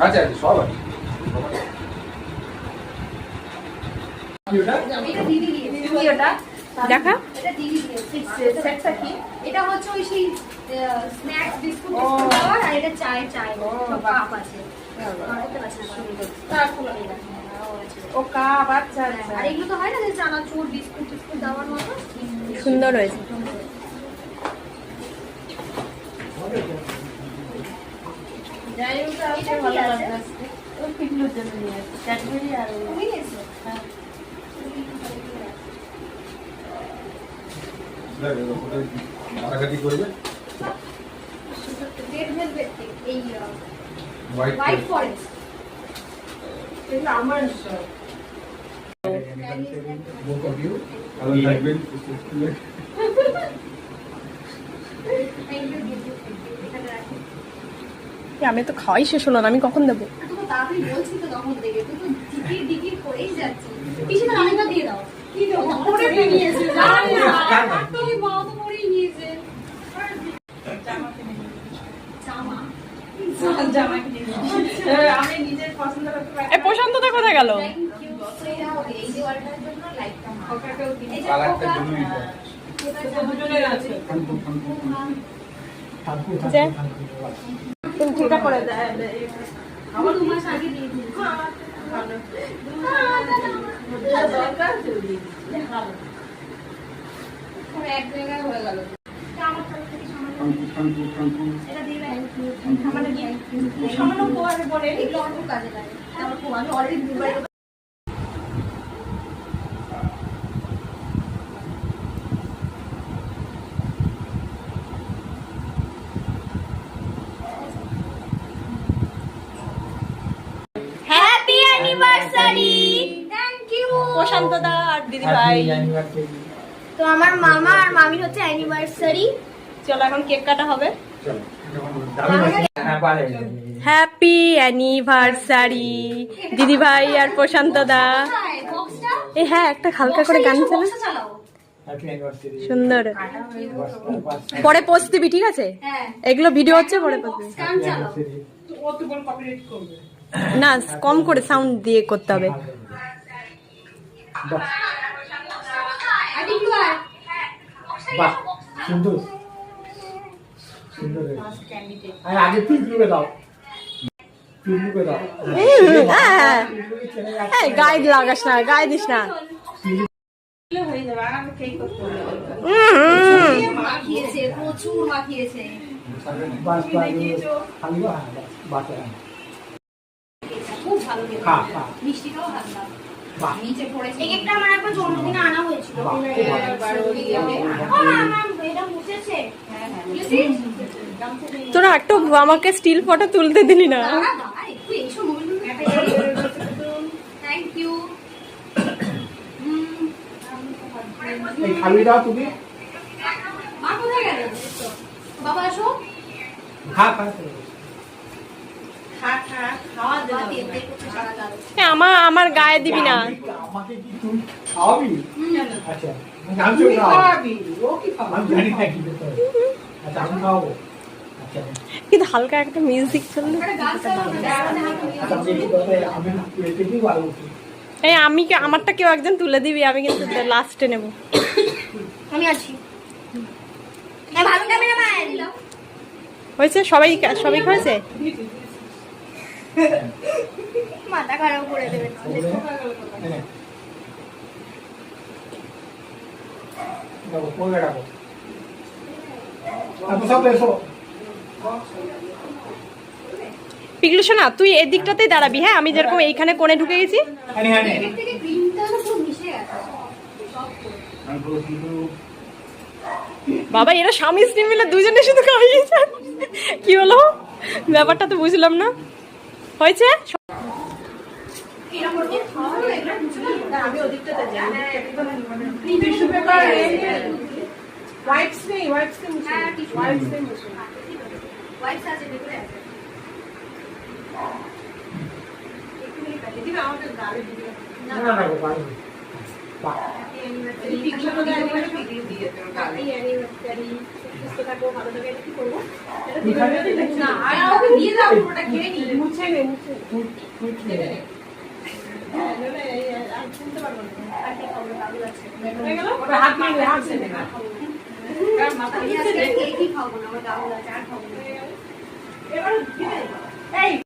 আচ্ছা আচ্ছা সব আছে দেখা সেটটা কি এটা হচ্ছে ওই সেই স্ন্যাক্স বিস্কুট আর এটা চায় সব কাপ আছে ও কাপ আচ্ছা আচ্ছা আর এগুলো তো হয় না যে চানাচুর বিস্কুট টিস্কুট দেওয়ার মতো সুন্দর হয়েছে যাই হোক এটা ভালো লাগছে ওই পিকলুর জন্য নিয়ে আসছি ক্যাডবেরি আর ওই নিয়েছো হ্যাঁ কাটাকাটি করবে রেড ভেলভেট এই হোয়াইট ফরেস্ট এগুলো আমার both of you ভালো থাকবেন আমি তো খাওয়াই শেষ হলো না আমি কখন দেবো তুমি তাড়াতাড়ি বলছি তো তখন থেকে তুই তো ডিকির করেই যাচ্ছিস পিছনে আরেকটা দিয়ে দাও কি দেবো পরে নিয়েছে তুমি বাবা তো পরেই নিয়েছে জামা আমি নিজের পছন্দ করতে পারি এই প্রশান্তটা কোথায় গেল এই যে ওয়ালটার জন্য লাইটটা ওটাকেও এই যে কালারটা জন্যই দুজনের আছে যে তুমি ঠিকঠাক করে দেয় আমার 2 মাস আগে দিয়ে দিয়েছি দরকার এক জায়গায় হয়ে গেল আমার তরফ থেকে এটা দিয়ে সামান্য পোয়ারে পরে এগুলো অন্য কাজে লাগে আমার খুব আমি অলরেডি দুবার হ্যাপি অ্যানিভার্সারি থ্যাংক ইউ প্রশান্ত দা আর দিদি ভাই তো আমার মামা আর মামির হচ্ছে অ্যানিভার্সারি চলো এখন কেক কাটা হবে পারে হ্যাপি অ্যানিভার্সারি দিদি ভাই আর প্রশান্ত দা বক্সটা এই হ্যাঁ একটা হালকা করে গান চালা বক্সটা চালাও সুন্দর পরে পোস্ট দিবি ঠিক আছে হ্যাঁ এগুলো ভিডিও হচ্ছে পরে পোস্ট দিবি গান চালাও না কম করে সাউন্ড দিয়ে করতে হবে আর টিকলু আর বাহ সুন্দর সুন্দর আরে আগে পিকলুকে দাও পিকলুকে দাও এই গায়ে লাগাস না গায়ে দিস না মাখিয়েছে প্রচুর মাখিয়েছে বাস খালি বাস খুব ভালো খেতে খা খা মিষ্টিটাও হালকা বাহ নিচে পড়েছে এই কেকটা আমার একবার জন্মদিনে আনা হয়েছিল বাহ আমার এটা মুছেছে হ্যাঁ তোরা একটু আমাকে স্টিল ফটো তুলতে দিলি না দাঁড়া একটু এসো মোবাইল থ্যাংক ইউ এই খালি দাও তুমি মা কোথায় গেল বাবা আসো খা খা খাওয়া দেবে করতে সারা গাল আমার গায়ে দিবি না আমাকে কি তুই খাওয়াবি আচ্ছা আমি তো খাওয়াবি ও কি খাওয়াবি আমি জানি না কি করতে হবে আচ্ছা আমি খাওয়াবো আচ্ছা কিন্তু হালকা একটা মিউজিক চললে একটা গাল চালাও না আচ্ছা আমি কি করতে আমি পেটে কি ভালো এই আমি কি আমারটা কেউ একজন তুলে দিবি আমি কিন্তু লাস্টে নেব আমি আছি এই ভালো ক্যামেরাম্যান দিলাম হয়েছে সবাই সবাই হয়েছে মাথা খারাপ করে দেবে দেখো কোলে রাখো আপনি সব এসো পিকলু শোনা তুই এই দিকটাতেই দাঁড়াবি হ্যাঁ আমি যেরকম এইখানে কোণে ঢুকে গেছি হ্যাঁ হ্যাঁ এর থেকে ক্রিমটা না পুরো মিশে গেছে বাবা এরা স্বামী স্ত্রী মিলে দুজনে শুধু খাইয়েছে কি হলো ব্যাপারটা তো বুঝলাম না হয়েছে আমি ওদিকটাতে যাই টিস্যু পেপার ওয়াইপস নেই ওয়াইপস নেই হ্যাঁ টিস্যু ওয়াইপস নেই মুছে ওয়াইপস আছে ভেতরে আছে দিদি আমাকে গালে দিদি না না না বাহ হ্যাপি না, আর ওকে দিয়ে দাও, ওটা খেয়ে নি। মুছে নে, মুছে নে। ওটা হাত দিয়ে নে, হাত দিয়ে নে। আমি আজকে কেকই খাবো না, আমার দারুণ আছে, আর খাবো না। এই